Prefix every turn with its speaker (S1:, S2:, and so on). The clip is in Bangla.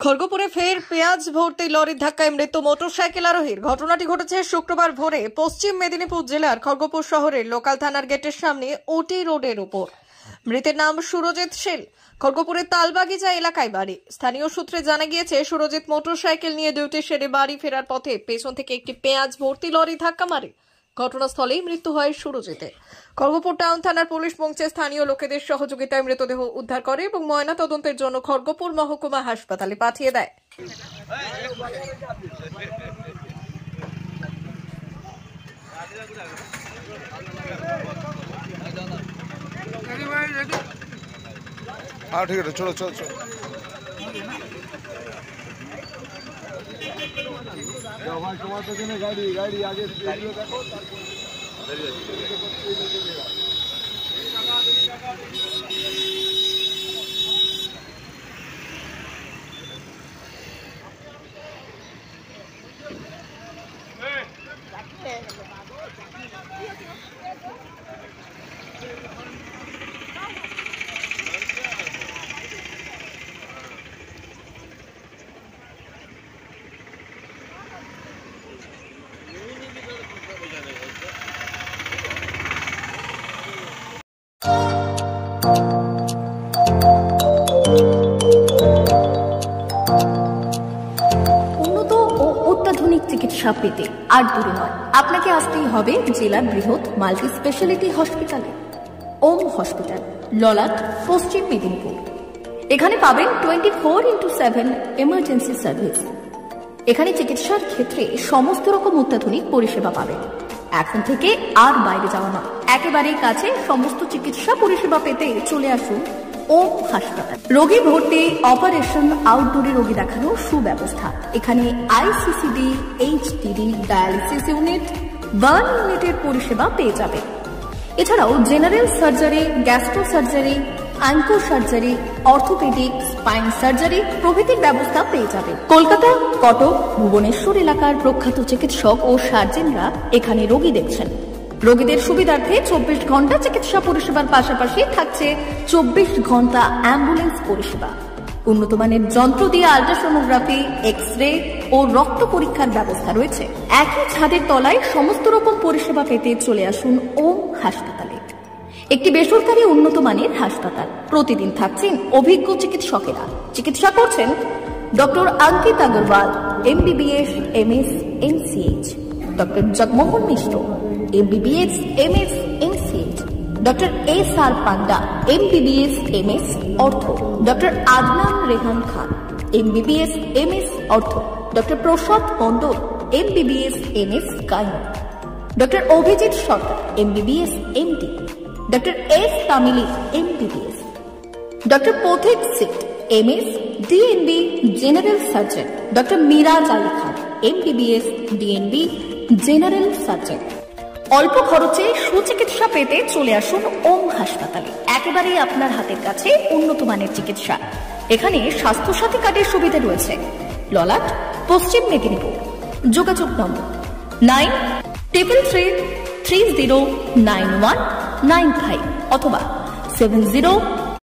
S1: খড়গপুরে ফের পেঁয়াজ ভর্তি লরির ধাক্কায় মৃত্যু মোটরসাইকেল আরোহীর। ঘটনাটি ঘটেছে শুক্রবার ভোরে পশ্চিম মেদিনীপুর জেলার খড়গপুর শহরের লোকাল থানার গেটের সামনে ওটি রোডের উপর। মৃতের নাম সুরজিৎ শীল। খড়গপুরের তালবাগিচা এলাকায় বাড়ি। স্থানীয় সূত্রে জানা গিয়েছে, সুরজিৎ মোটরসাইকেল নিয়ে ডিউটি সেরে বাড়ি ফেরার পথে পেছন থেকে একটি পেঁয়াজ ভর্তি লরি ধাক্কা মারে। ঘটনাস্থলেই মৃত্যু হয় সুরজিতের। খড়গপুর টাউন থানার পুলিশ পৌঁছে স্থানীয় লোকেদের সহযোগিতায় মৃতদেহ উদ্ধার করে এবং ময়না তদন্তের জন্য খড়গপুর মহকুমা হাসপাতালে পাঠিয়ে দেয়।
S2: हाँ ठीक है, चलो चलो चलो भाई, तुम्हारे तो नहीं गाड़ी गाड़ी आगे
S3: অত্যাধুনিক চিকিৎসা পেতে আর দূরে নয়, আপনাকে আসতেই হবে জেলার বৃহৎ মাল্টি স্পেশালিটি হসপিটালে। ওম হসপিটাল, ললাট, পশ্চিম মেদিনীপুর। এখানে পাবেন 24x7 এমার্জেন্সি সার্ভিস। এখানে চিকিৎসার ক্ষেত্রে সমস্ত রকম অত্যাধুনিক পরিষেবা পাবেন। এখন থেকে আর বাইরে যাওয়া নয়, একেবারেই কাছে সমস্ত চিকিৎসা পরিষেবা পেতে চলে আসুন ওম হাসপাতাল। রোগী ভর্তি, অপারেশন, আউটডোরে রোগী দেখানোর সুব্যবস্থা। এখানে ICCD, HDD, dialysis unit, burn ইউনিটের পরিষেবা পেয়ে যাবে। এছাড়াও general surgery, gastro surgery, onco surgery, orthopaedic, spine surgery প্রভৃতির ব্যবস্থা পেয়ে যাবে। কলকাতা, কটক, ভুবনেশ্বর এলাকার প্রখ্যাত চিকিৎসক ও সার্জেনরা এখানে রোগী দেখছেন। রোগীদের সুবিধার্থে 24 ঘন্টা চিকিৎসা পরিষেবার পাশাপাশি থাকছে 24 ঘন্টা অ্যাম্বুলেন্স পরিষেবা। উন্নত মানের যন্ত্র দিয়ে আল্ট্রাসোনোগ্রাফি, এক্স-রে ও রক্ত পরীক্ষার ব্যবস্থা রয়েছে। একই ছাদের তলায় সমস্ত রকম পরিষেবা পেতে চলে আসুন ওম হাসপাতালে। একটি বেসরকারি উন্নত মানের হাসপাতাল। প্রতিদিন থাকছেন অভিজ্ঞ চিকিৎসকেরা। চিকিৎসা করছেন doctor Ankit Agarwal, MBBS, MS, MCH, doctor Jagmohan Mishra, MBBS, MS, MCH, doctor SR Panda, MBBS, MS, ortho, doctor Adnan Rehan Khan, MBBS, MS, ortho, doctor Prasad Mandal, MBBS, MS, gyno, doctor Abhijit Sarkar, MBBS, MD, doctor S Tamili, MBBS, doctor Pathik সিট, MS, DNB, general surgeon, doctor Miraj Ali Khan, MBBS, DNB, general surgeon. অল্প খরচে সুচিকিৎসা পেতে চলে আসুন ওম হাসপাতালে। একেবারেই আপনার হাতের কাছে উন্নত মানের চিকিৎসা। এখানে স্বাস্থ্যসাথী কার্ডের সুবিধা রয়েছে। ললাট, পশ্চিম মেদিনীপুর। যোগাযোগ নম্বর 9333309195 অথবা 70